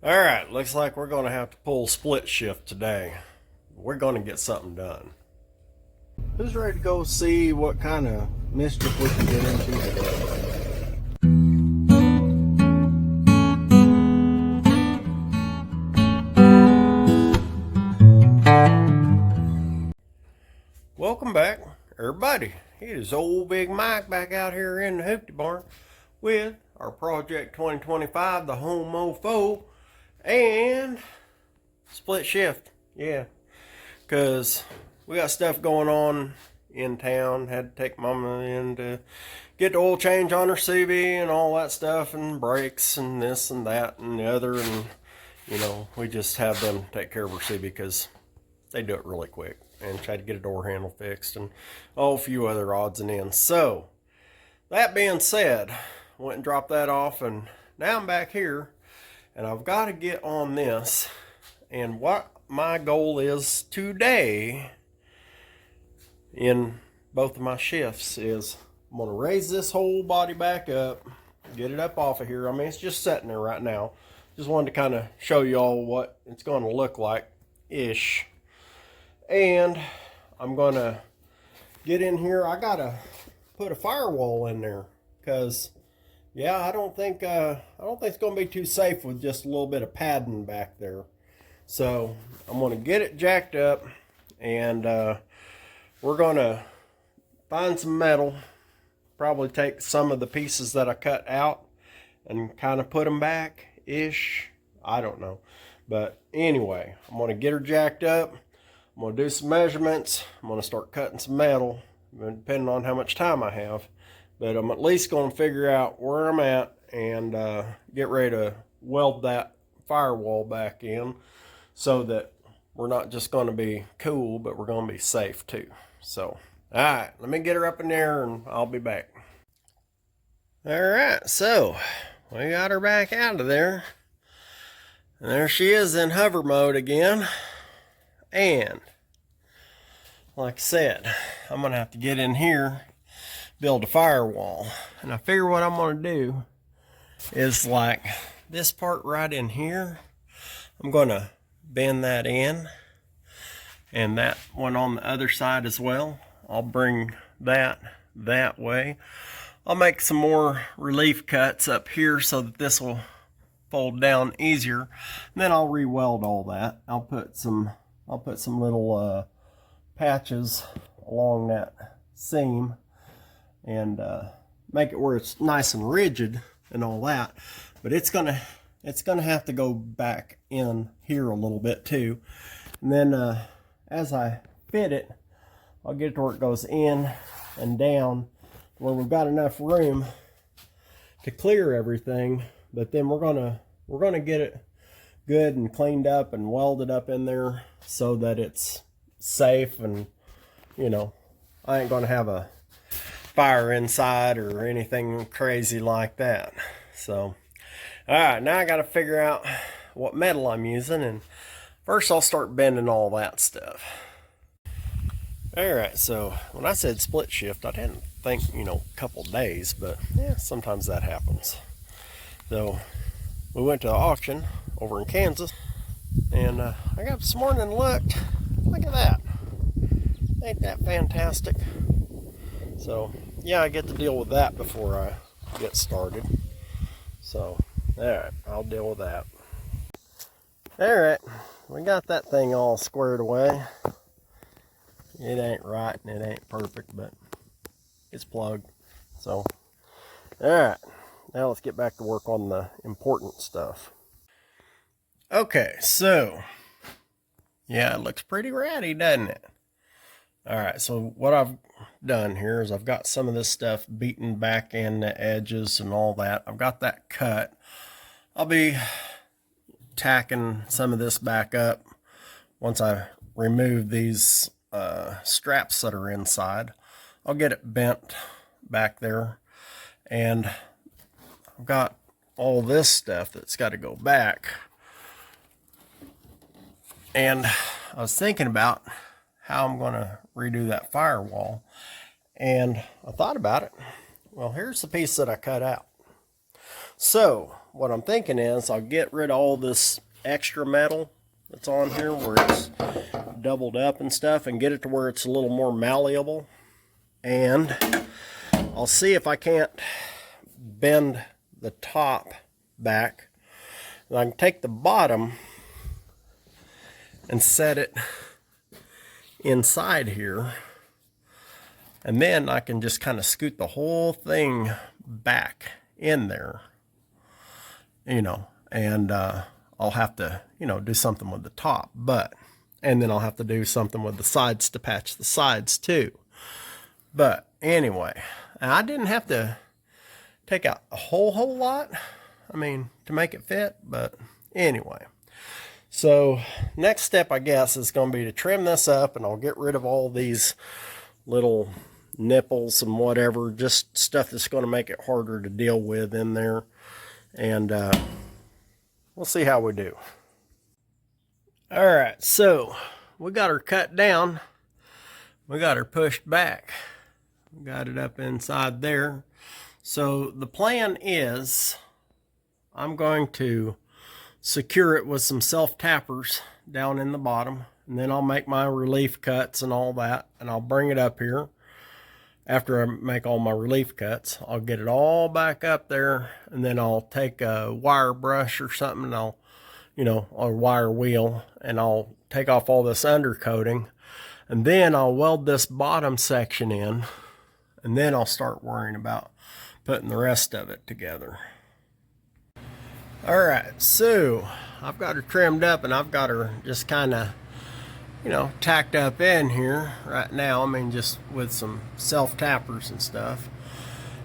All right, looks like we're going to have to pull split shift today. We're going to get something done. Who's ready to go see what kind of mischief we can get into today? Welcome back, everybody. It is old Big Mike back out here in the Hoopty Barn with our Project 2025, the Home Mofo, and split shift. Yeah, because we got stuff going on in town. Had to take Mama in to get the oil change on her CV and all that stuff, and brakes and this and that and the other. And, you know, we just have them take care of her CV because they do it really quick. And try to get a door handle fixed and a few other odds and ends. So, that being said, went and dropped that off, and now I'm back here, and I've got to get on this. And what my goal is today in both of my shifts is I'm going to raise this whole body back up, get it up off of here. I mean, it's just sitting there right now. Just wanted to kind of show you all what it's going to look like-ish. And I'm going to get in here. I got to put a firewall in there because, yeah, I don't think it's going to be too safe with just a little bit of padding back there. So I'm going to get it jacked up, and we're going to find some metal, probably take some of the pieces that I cut out and kind of put them back-ish. I don't know. But anyway, I'm going to get her jacked up. I'm going to do some measurements. I'm going to start cutting some metal, depending on how much time I have. But I'm at least going to figure out where I'm at and get ready to weld that firewall back in so that we're not just going to be cool, but we're going to be safe too. So, all right, let me get her up in there and I'll be back. All right, so we got her back out of there. And there she is in hover mode again. And, like I said, I'm going to have to get in here, build a firewall. And I figure what I'm going to do is like this part right in here, I'm going to bend that in. And that one on the other side as well. I'll bring that way. I'll make some more relief cuts up here so that this will fold down easier. And then I'll re-weld all that. I'll put some little patches along that seam and make it where it's nice and rigid and all that. But it's gonna have to go back in here a little bit too. And then as I fit it, I'll get it to where it goes in and down, where we've got enough room to clear everything. But then we're gonna get it good and cleaned up and welded up in there so that it's safe, and you know, I ain't gonna have a fire inside or anything crazy like that. So all right, now I got to figure out what metal I'm using, and first I'll start bending all that stuff. All right, so when I said split shift, I didn't think, you know, a couple days, but yeah, sometimes that happens. So we went to the auction over in Kansas, and I got up this morning and looked. Look at that. Ain't that fantastic? So yeah, I get to deal with that before I get started. So alright, I'll deal with that. Alright, we got that thing all squared away. It ain't right and it ain't perfect, but it's plugged. So alright, now let's get back to work on the important stuff. Okay, so yeah, it looks pretty ratty, doesn't it? Alright, so what I've done here is I've got some of this stuff beaten back in the edges and all that. I've got that cut. I'll be tacking some of this back up once I remove these straps that are inside. I'll get it bent back there, and I've got all this stuff that's got to go back. And I was thinking about how I'm going to redo that firewall, and I thought about it. Well, here's the piece that I cut out. So what I'm thinking is I'll get rid of all this extra metal that's on here where it's doubled up and stuff, and get it to where it's a little more malleable. And I'll see if I can't bend the top back. And I can take the bottom and set it inside here, and then I can just kind of scoot the whole thing back in there, you know, and I'll have to, you know, do something with the top, and then I'll have to do something with the sides to patch the sides too. But anyway, I didn't have to take out a whole lot, I mean, to make it fit, but anyway. So next step, I guess, is going to be to trim this up, and I'll get rid of all these little nipples and whatever, just stuff that's going to make it harder to deal with in there. And we'll see how we do. All right, so we got her cut down. We got her pushed back. We got it up inside there. So the plan is I'm going to secure it with some self-tappers down in the bottom, and then I'll make my relief cuts and all that, and I'll bring it up here. After I make all my relief cuts, I'll get it all back up there, and then I'll take a wire brush or something, and I'll, you know, or wire wheel, and I'll take off all this undercoating, and then I'll weld this bottom section in, and then I'll start worrying about putting the rest of it together. All right, so I've got her trimmed up, and I've got her just kind of, you know, tacked up in here right now. I mean, just with some self-tappers and stuff.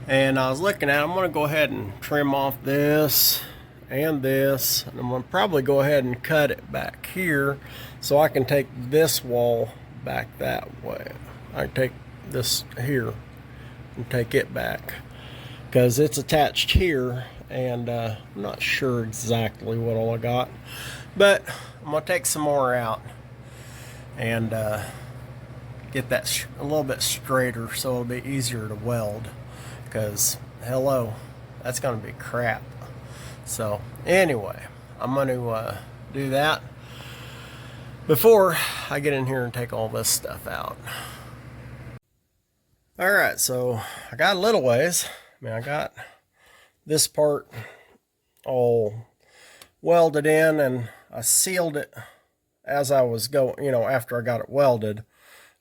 And I was looking at it, I'm going to go ahead and trim off this and this. And I'm going to probably go ahead and cut it back here so I can take this wall back that way. I can take this here and take it back, because it's attached here, and I'm not sure exactly what all I got, but I'm gonna take some more out and get that a little bit straighter so it'll be easier to weld, because hello, that's gonna be crap. So anyway, I'm gonna do that before I get in here and take all this stuff out. All right, so I got a little ways. I mean, I got this part all welded in, and I sealed it as I was going, you know, after I got it welded,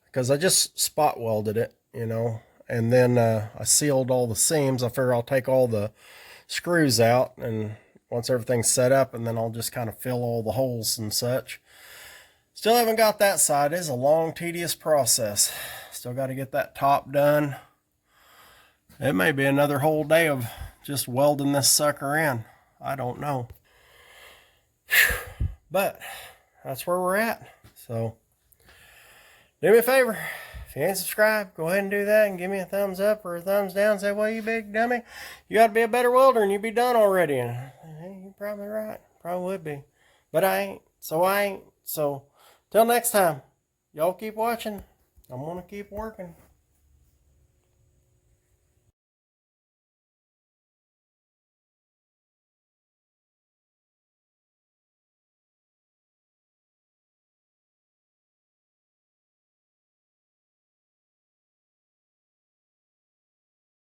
because I just spot welded it, you know, and then I sealed all the seams. I figure I'll take all the screws out, and once everything's set up, and then I'll just kind of fill all the holes and such. Still haven't got that side. It's a long, tedious process. Still got to get that top done. It may be another whole day of just welding this sucker in. I don't know. But that's where we're at. So do me a favor. If you ain't subscribed, go ahead and do that, and give me a thumbs up or a thumbs down. Say, well, you big dummy, you got to be a better welder and you'd be done already. And hey, you're probably right. Probably would be. But I ain't. So I ain't. So till next time, y'all keep watching. I'm going to keep working.